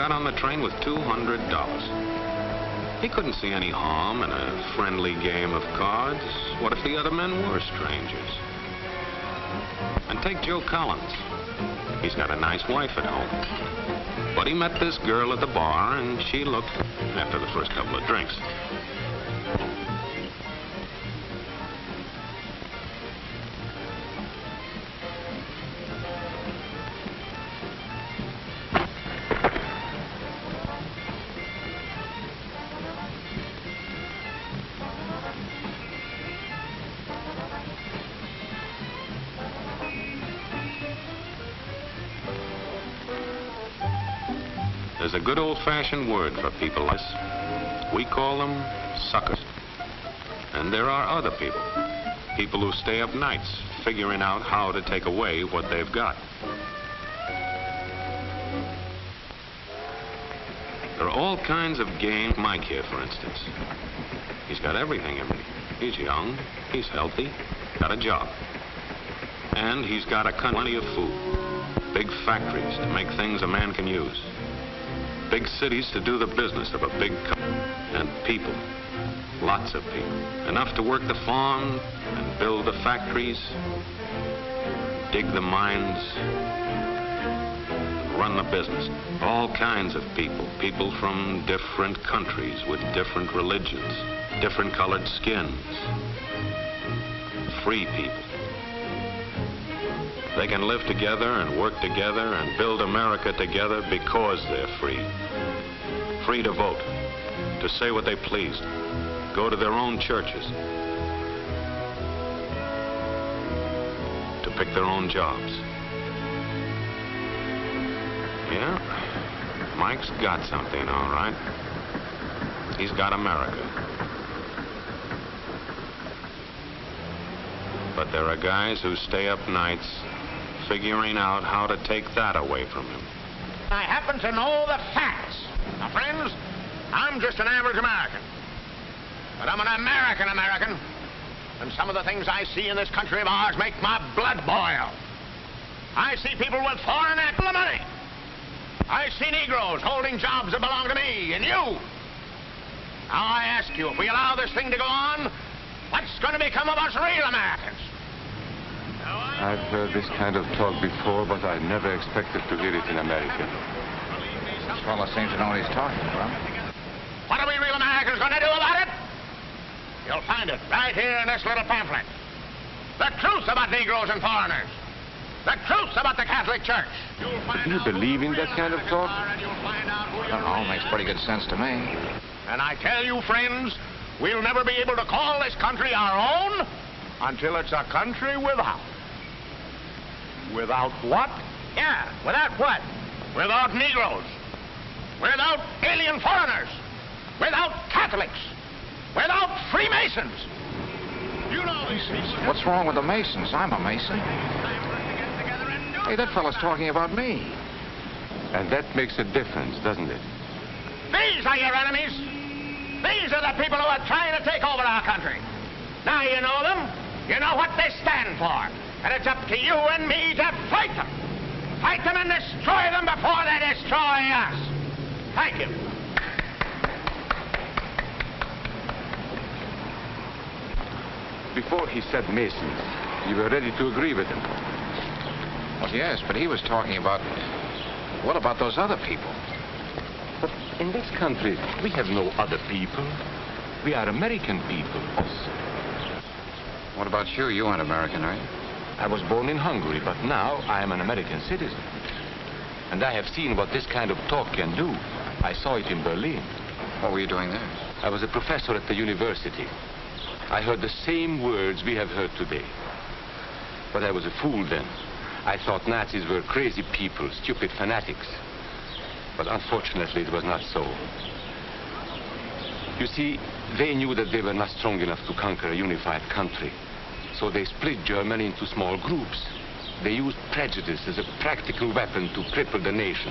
got on the train with $200. He couldn't see any harm in a friendly game of cards. What if the other men were strangers? And take Joe Collins. He's got a nice wife at home. But he met this girl at the bar, and she looked, after the first couple of drinks. There's a good old-fashioned word for people like this. We call them suckers. And there are other people. People who stay up nights figuring out how to take away what they've got. There are all kinds of games. Mike here, for instance. He's got everything in me. He's young, he's healthy, got a job. And he's got plenty of food. Big factories to make things a man can use. Big cities to do the business of a big company. And people. Lots of people. Enough to work the farm and build the factories, dig the mines, run the business. All kinds of people. People from different countries with different religions, different colored skins. Free people. They can live together and work together and build America together because they're free. Free to vote, to say what they please, go to their own churches, to pick their own jobs. Yeah, Mike's got something, all right. He's got America. But there are guys who stay up nights figuring out how to take that away from him. I happen to know the facts. Now, friends, I'm just an average American. But I'm an American. And some of the things I see in this country of ours make my blood boil. I see people with foreign money. I see Negroes holding jobs that belong to me and you. Now, I ask you, if we allow this thing to go on, what's going to become of us real Americans? I've heard this kind of talk before, but I never expected to hear it in America. This fellow seems to know what he's talking about. What are we real Americans going to do about it? You'll find it right here in this little pamphlet. The truth about Negroes and foreigners. The truth about the Catholic Church. Do you believe in that kind of talk? I don't know, makes pretty good sense to me. And I tell you, friends, we'll never be able to call this country our own until it's a country without. Without what? Yeah, without what? Without Negroes. Without alien foreigners. Without Catholics. Without Freemasons. You know these people. What's wrong with the Masons? I'm a Mason. Hey, that fellow's talking about me. And that makes a difference, doesn't it? These are your enemies. These are the people who are trying to take over our country. Now you know them. You know what they stand for. And it's up to you and me to fight them. Fight them and destroy them before they destroy us. Thank you. Before he said Masons, you were ready to agree with him. Well, yes, but he was talking about... What about those other people? But in this country, we have no other people. We are American people. What about you? You aren't American, are you? I was born in Hungary, but now I am an American citizen. And I have seen what this kind of talk can do. I saw it in Berlin. What were you doing there? I was a professor at the university. I heard the same words we have heard today. But I was a fool then. I thought Nazis were crazy people, stupid fanatics. But unfortunately, it was not so. You see, they knew that they were not strong enough to conquer a unified country. So they split Germany into small groups. They used prejudice as a practical weapon to cripple the nation.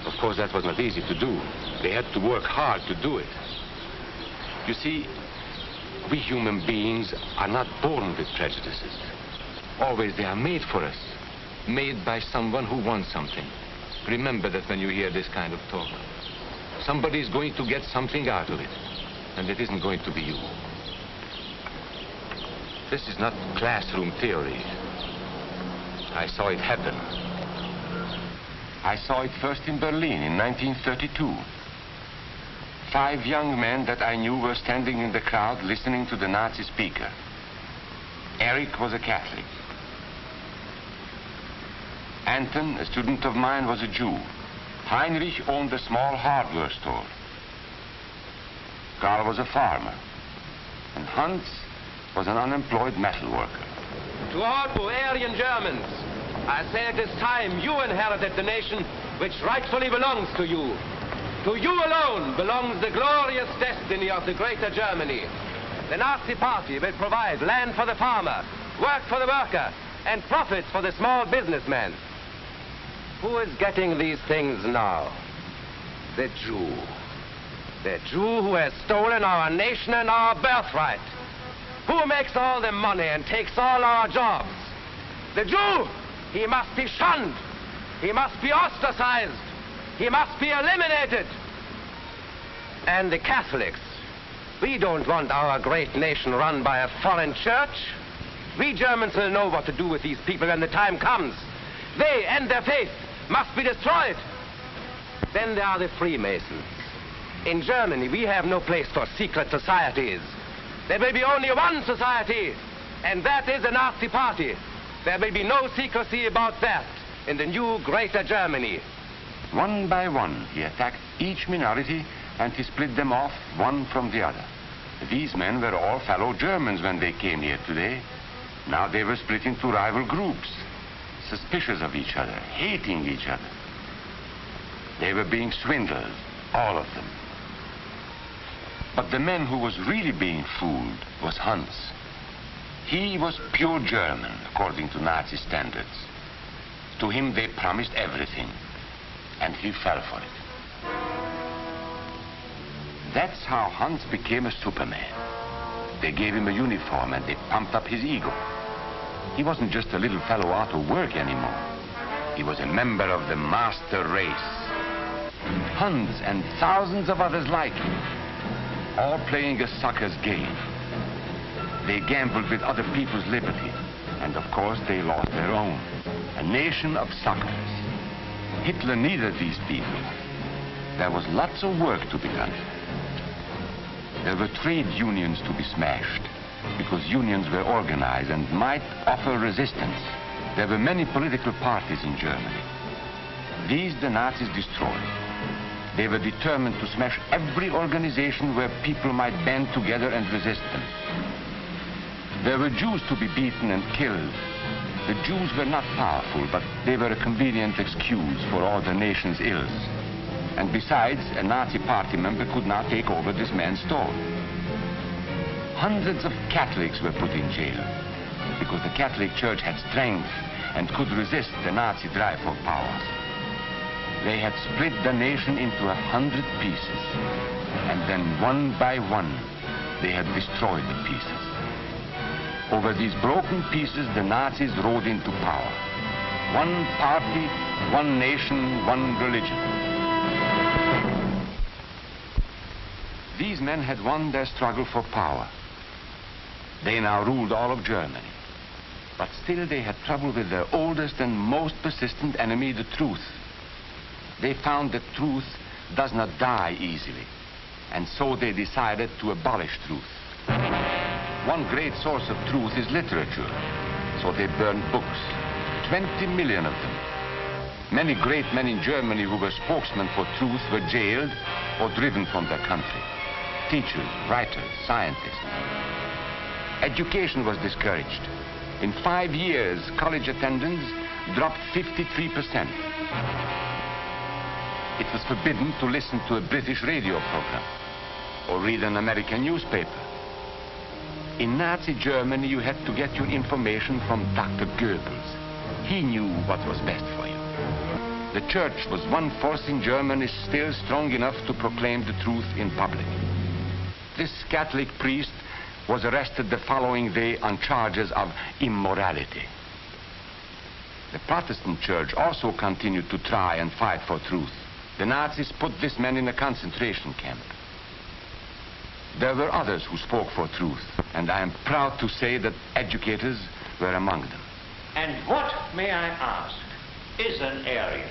Of course, that was not easy to do. They had to work hard to do it. You see, we human beings are not born with prejudices. Always they are made for us, made by someone who wants something. Remember that when you hear this kind of talk. Somebody is going to get something out of it, and it isn't going to be you. This is not classroom theory. I saw it happen. I saw it first in Berlin in 1932. 5 young men that I knew were standing in the crowd listening to the Nazi speaker. Eric was a Catholic. Anton, a student of mine, was a Jew. Heinrich owned a small hardware store. Karl was a farmer. And Hans was an unemployed metal worker. To all Bavarian Germans, I say it is time you inherited the nation which rightfully belongs to you. To you alone belongs the glorious destiny of the greater Germany. The Nazi Party will provide land for the farmer, work for the worker, and profits for the small businessman. Who is getting these things now? The Jew. The Jew who has stolen our nation and our birthright. Who makes all the money and takes all our jobs? The Jew! He must be shunned. He must be ostracized. He must be eliminated. And the Catholics. We don't want our great nation run by a foreign church. We Germans will know what to do with these people when the time comes. They and their faith must be destroyed. Then there are the Freemasons. In Germany, we have no place for secret societies. There will be only one society, and that is the Nazi Party. There will be no secrecy about that in the new greater Germany. One by one, he attacked each minority and he split them off one from the other. These men were all fellow Germans when they came here today. Now they were split into rival groups, suspicious of each other, hating each other. They were being swindled, all of them. But the man who was really being fooled was Hans. He was pure German, according to Nazi standards. To him they promised everything, and he fell for it. That's how Hans became a Superman. They gave him a uniform and they pumped up his ego. He wasn't just a little fellow out of work anymore. He was a member of the master race. Hans and thousands of others like him, all playing a sucker's game. They gambled with other people's liberty, and of course they lost their own. A nation of suckers. Hitler needed these people. There was lots of work to be done. There were trade unions to be smashed, because unions were organized and might offer resistance. There were many political parties in Germany. These the Nazis destroyed. They were determined to smash every organization where people might band together and resist them. There were Jews to be beaten and killed. The Jews were not powerful, but they were a convenient excuse for all the nation's ills. And besides, a Nazi party member could not take over this man's store. Hundreds of Catholics were put in jail because the Catholic Church had strength and could resist the Nazi drive for power. They had split the nation into 100 pieces, and then one by one, they had destroyed the pieces. Over these broken pieces, the Nazis rode into power. One party, one nation, one religion. These men had won their struggle for power. They now ruled all of Germany. But still they had trouble with their oldest and most persistent enemy, the truth. They found that truth does not die easily, and so they decided to abolish truth. One great source of truth is literature, so they burned books, 20 million of them. Many great men in Germany who were spokesmen for truth were jailed or driven from their country. Teachers, writers, scientists. Education was discouraged. In 5 years, college attendance dropped 53%. It was forbidden to listen to a British radio program or read an American newspaper. In Nazi Germany, you had to get your information from Dr. Goebbels. He knew what was best for you. The church was one force in Germany still strong enough to proclaim the truth in public. This Catholic priest was arrested the following day on charges of immorality. The Protestant church also continued to try and fight for truth. The Nazis put this man in a concentration camp. There were others who spoke for truth, and I am proud to say that educators were among them. And what, may I ask, is an Aryan?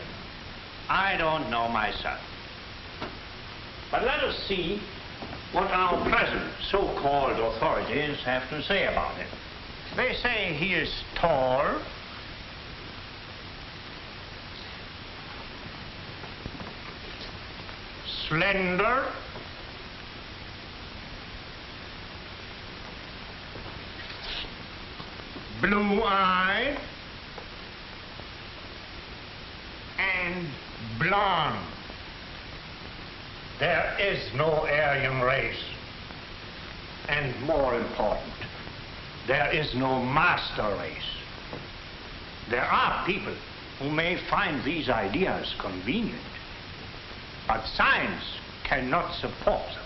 I don't know myself. But let us see what our present so-called authorities have to say about him. They say he is tall, slender, blue-eyed, and blonde. There is no Aryan race. And more important, there is no master race. There are people who may find these ideas convenient, but science cannot support them.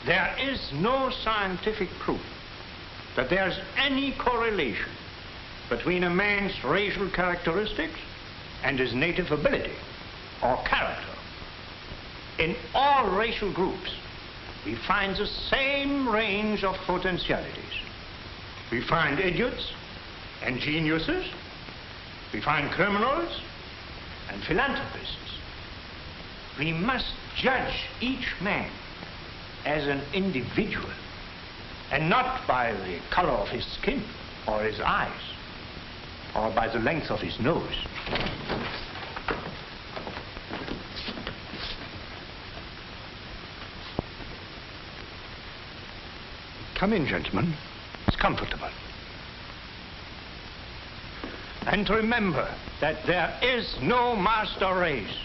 There is no scientific proof that there's any correlation between a man's racial characteristics and his native ability or character. In all racial groups, we find the same range of potentialities. We find idiots and geniuses. We find criminals and philanthropists. We must judge each man as an individual and not by the color of his skin or his eyes or by the length of his nose. Come in, gentlemen. It's comfortable. And remember that there is no master race.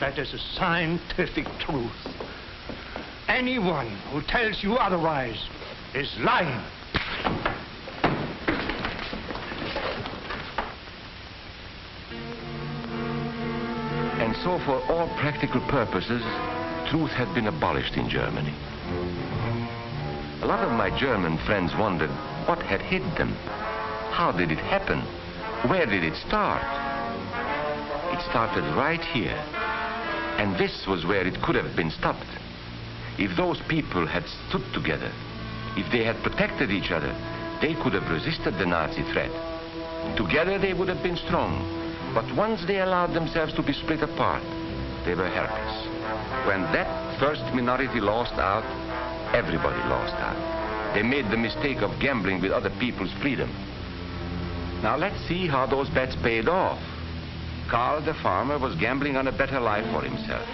That is a scientific truth. Anyone who tells you otherwise is lying. And so for all practical purposes, truth had been abolished in Germany. A lot of my German friends wondered what had hit them. How did it happen? Where did it start? It started right here. And this was where it could have been stopped. If those people had stood together, if they had protected each other, they could have resisted the Nazi threat. Together they would have been strong. But once they allowed themselves to be split apart, they were helpless. When that first minority lost out, everybody lost out. They made the mistake of gambling with other people's freedom. Now let's see how those bets paid off. Karl the farmer was gambling on a better life for himself.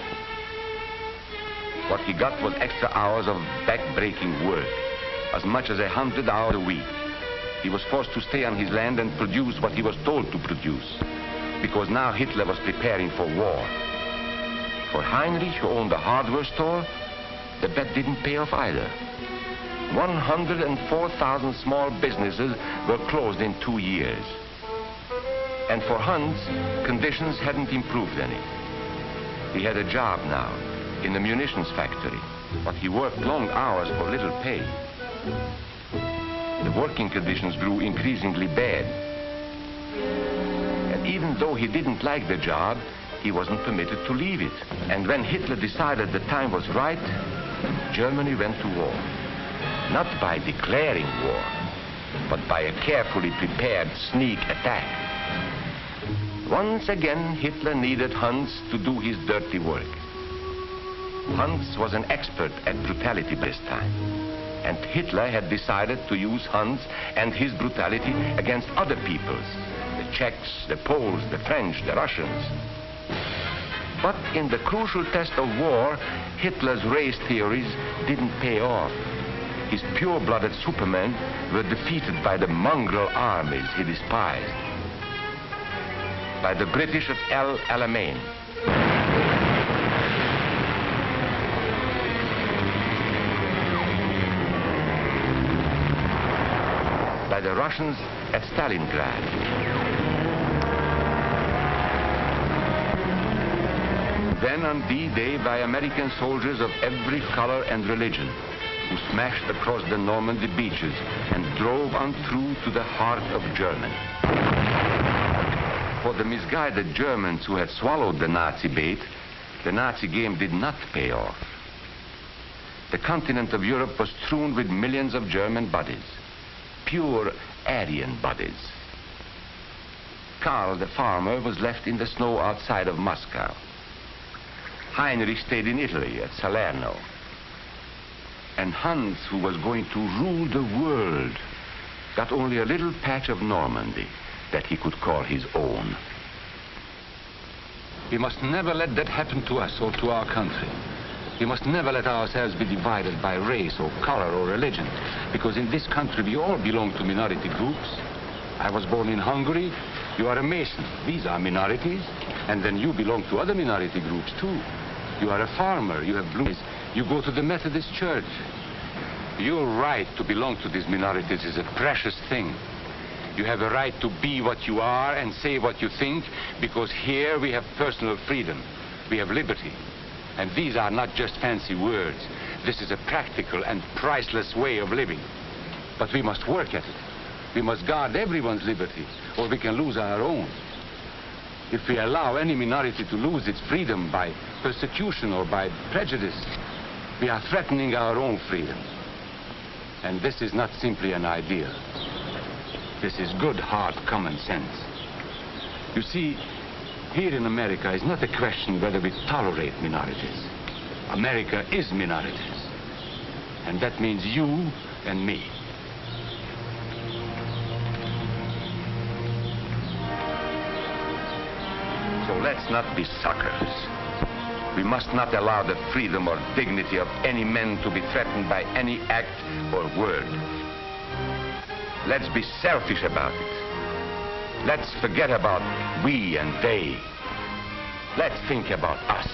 What he got was extra hours of back-breaking work, as much as 100 hours a week. He was forced to stay on his land and produce what he was told to produce, because now Hitler was preparing for war. For Heinrich, who owned a hardware store, the bet didn't pay off either. 104,000 small businesses were closed in 2 years. And for Hans, conditions hadn't improved any. He had a job now in the munitions factory, but he worked long hours for little pay. The working conditions grew increasingly bad. And even though he didn't like the job, he wasn't permitted to leave it. And when Hitler decided the time was right, Germany went to war. Not by declaring war, but by a carefully prepared sneak attack. Once again, Hitler needed Hans to do his dirty work. Hans was an expert at brutality this time. And Hitler had decided to use Hans and his brutality against other peoples. The Czechs, the Poles, the French, the Russians. But in the crucial test of war, Hitler's race theories didn't pay off. His pure-blooded supermen were defeated by the mongrel armies he despised. By the British at El Alamein. By the Russians at Stalingrad. Then on D-Day by American soldiers of every color and religion, who smashed across the Normandy beaches and drove on through to the heart of Germany. For the misguided Germans who had swallowed the Nazi bait, the Nazi game did not pay off. The continent of Europe was strewn with millions of German bodies, pure Aryan bodies. Karl, the farmer, was left in the snow outside of Moscow. Heinrich stayed in Italy at Salerno. And Hans, who was going to rule the world, got only a little patch of Normandy that he could call his own. We must never let that happen to us or to our country. We must never let ourselves be divided by race or color or religion, because in this country we all belong to minority groups. I was born in Hungary. You are a Mason. These are minorities. And then you belong to other minority groups too. You are a farmer. You have blue eyes. You go to the Methodist Church. Your right to belong to these minorities is a precious thing. You have a right to be what you are and say what you think, because here we have personal freedom. We have liberty. And these are not just fancy words. This is a practical and priceless way of living. But we must work at it. We must guard everyone's liberty, or we can lose our own. If we allow any minority to lose its freedom by persecution or by prejudice, we are threatening our own freedom. And this is not simply an idea. This is good, hard common sense. You see, here in America is not a question whether we tolerate minorities. America is minorities. And that means you and me. So let's not be suckers. We must not allow the freedom or dignity of any man to be threatened by any act or word. Let's be selfish about it. Let's forget about we and they. Let's think about us.